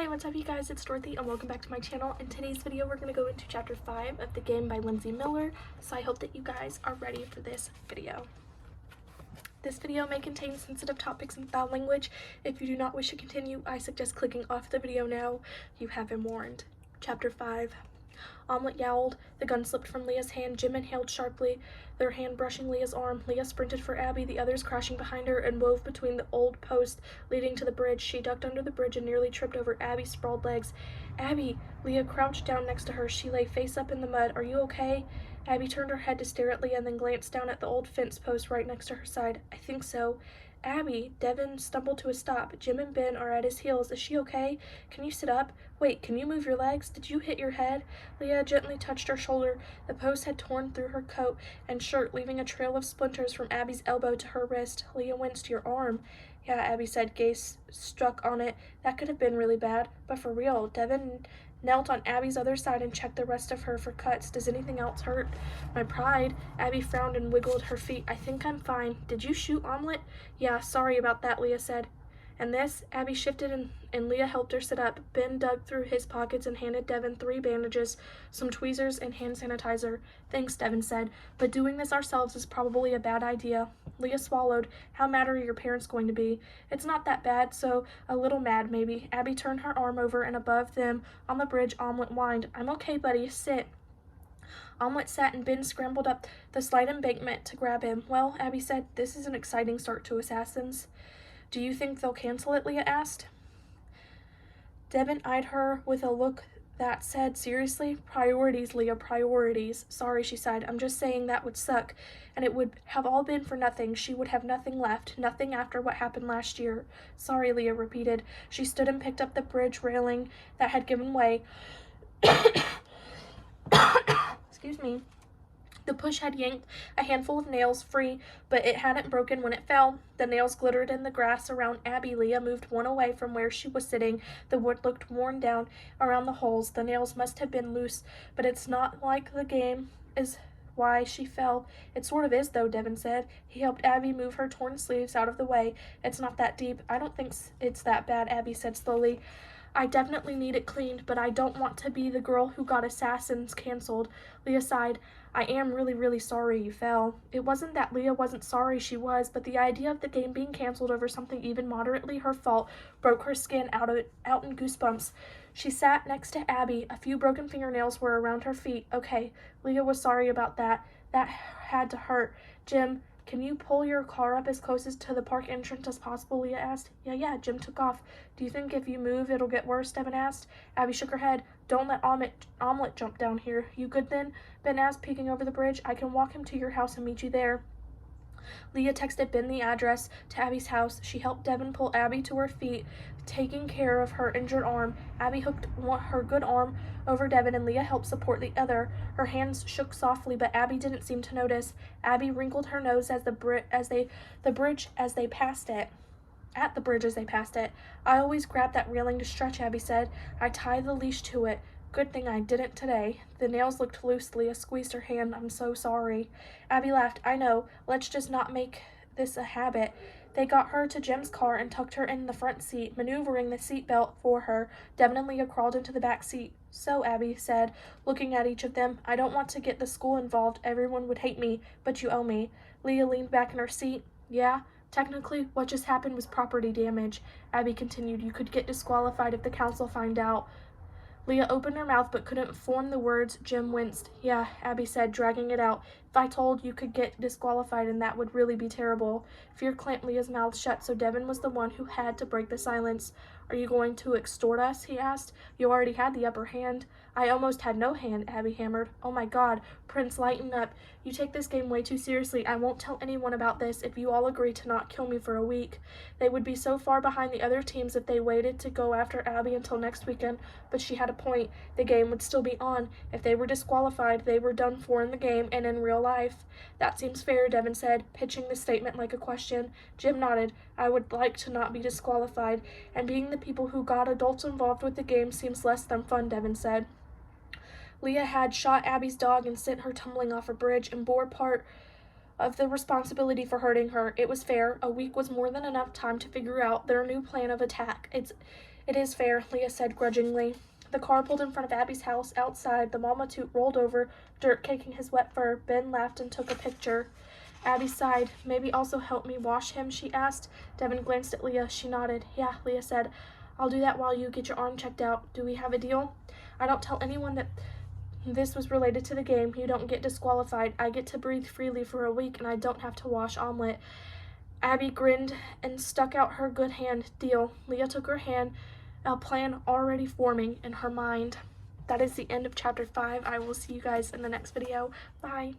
Hey, what's up you guys, it's Dorothy and welcome back to my channel. In today's video we're going to go into chapter 5 of the game by Lindsay Miller, so I hope that you guys are ready for this video. This video may contain sensitive topics and foul language. If you do not wish to continue, I suggest clicking off the video now. You have been warned. Chapter 5. Omelette yowled. The gun slipped from Leah's hand. Jim inhaled sharply, their hand brushing Leah's arm. Leah sprinted for Abby, the others crashing behind her and wove between the old post leading to the bridge. She ducked under the bridge and nearly tripped over Abby's sprawled legs. Abby! Leah crouched down next to her. She lay face up in the mud. Are you okay? Abby turned her head to stare at Leah and then glanced down at the old fence post right next to her side. I think so. Abby! Devin stumbled to a stop. Jim and Ben are at his heels. Is she okay? Can you sit up? Wait, can you move your legs? Did you hit your head? Leah gently touched her shoulder. The post had torn through her coat and shirt, leaving a trail of splinters from Abby's elbow to her wrist. Leah winced. Your arm. Yeah, Abby said, gaze struck on it. That could have been really bad, but for real. Devin knelt on Abby's other side and checked the rest of her for cuts. Does anything else hurt? My pride. Abby frowned and wiggled her feet. I think I'm fine. Did you shoot Omelette? Yeah, sorry about that, Leah said. And this? Abby shifted and Leah helped her sit up. Ben dug through his pockets and handed Devin 3 bandages, some tweezers, and hand sanitizer. Thanks, Devin said, but doing this ourselves is probably a bad idea. Leah swallowed. How mad are your parents going to be? It's not that bad, so a little mad maybe. Abby turned her arm over and above them on the bridge Omelette whined. I'm okay, buddy. Sit. Omelette sat and Ben scrambled up the slight embankment to grab him. Well, Abby said, this is an exciting start to Assassins. Do you think they'll cancel it? Leah asked. Devin eyed her with a look that said, seriously? Priorities, Leah, priorities. Sorry, she sighed. I'm just saying that would suck, and it would have all been for nothing. She would have nothing left, nothing after what happened last year. Sorry, Leah repeated. She stood and picked up the bridge railing that had given way. Excuse me. The push had yanked a handful of nails free, but it hadn't broken when it fell. The nails glittered in the grass around Abby. Leah moved one away from where she was sitting. The wood looked worn down around the holes. The nails must have been loose, but it's not like the game is why she fell. It sort of is, though, Devin said. He helped Abby move her torn sleeves out of the way. It's not that deep. I don't think it's that bad, Abby said slowly. I definitely need it cleaned, but I don't want to be the girl who got Assassins canceled. Leah sighed. I am really, really sorry you fell. It wasn't that Leah wasn't sorry, she was, but the idea of the game being canceled over something even moderately her fault broke her skin out in goosebumps. She sat next to Abby. A few broken fingernails were around her feet. Okay, Leah was sorry about that. That had to hurt. Jim, can you pull your car up as close to the park entrance as possible? Leah asked. Yeah, Jim took off. Do you think if you move it'll get worse? Devin asked. Abby shook her head. Don't let Omelette jump down here. You good then? Ben asked, peeking over the bridge. I can walk him to your house and meet you there. Leah texted Ben the address to Abby's house. She helped Devin pull Abby to her feet, taking care of her injured arm. Abby hooked her good arm over Devin and Leah helped support the other. Her hands shook softly, but Abby didn't seem to notice. Abby wrinkled her nose at the bridge as they passed it. I always grab that railing to stretch, Abby said. I tie the leash to it. Good thing I didn't today. The nails looked loose. Leah squeezed her hand. I'm so sorry. Abby laughed. I know. Let's just not make this a habit. They got her to Jim's car and tucked her in the front seat, maneuvering the seatbelt for her. Devin and Leah crawled into the back seat. So, Abby said, looking at each of them, I don't want to get the school involved. Everyone would hate me, but you owe me. Leah leaned back in her seat. Yeah? Technically, what just happened was property damage. Abby continued. You could get disqualified if the council find out. Leah opened her mouth but couldn't form the words. Jim winced. Yeah, Abby said, dragging it out. If I told you could get disqualified, and that would really be terrible. Fear clamped Leah's mouth shut, so Devin was the one who had to break the silence. Are you going to extort us? He asked. You already had the upper hand. I almost had no hand, Abby hammered. Oh my God. Prince, lighten up. You take this game way too seriously. I won't tell anyone about this if you all agree to not kill me for a week. They would be so far behind the other teams if they waited to go after Abby until next weekend, but she had a point. The game would still be on. If they were disqualified, they were done for in the game and in real life. That seems fair, Devin said, pitching the statement like a question. Jim nodded. I would like to not be disqualified, and being the people who got adults involved with the game seems less than fun, Devin said. Leah had shot Abby's dog and sent her tumbling off a bridge and bore part of the responsibility for hurting her. It was fair. A week was more than enough time to figure out their new plan of attack. It is fair, Leah said grudgingly. The car pulled in front of Abby's house. Outside, the mama toot rolled over, dirt caking his wet fur. Ben laughed and took a picture. Abby sighed. Maybe also help me wash him, she asked. Devin glanced at Leah. She nodded. Yeah, Leah said. I'll do that while you get your arm checked out. Do we have a deal? I don't tell anyone that this was related to the game. You don't get disqualified. I get to breathe freely for a week, and I don't have to wash omelet. Abby grinned and stuck out her good hand. Deal. Leah took her hand, a plan already forming in her mind. That is the end of chapter 5. I will see you guys in the next video. Bye.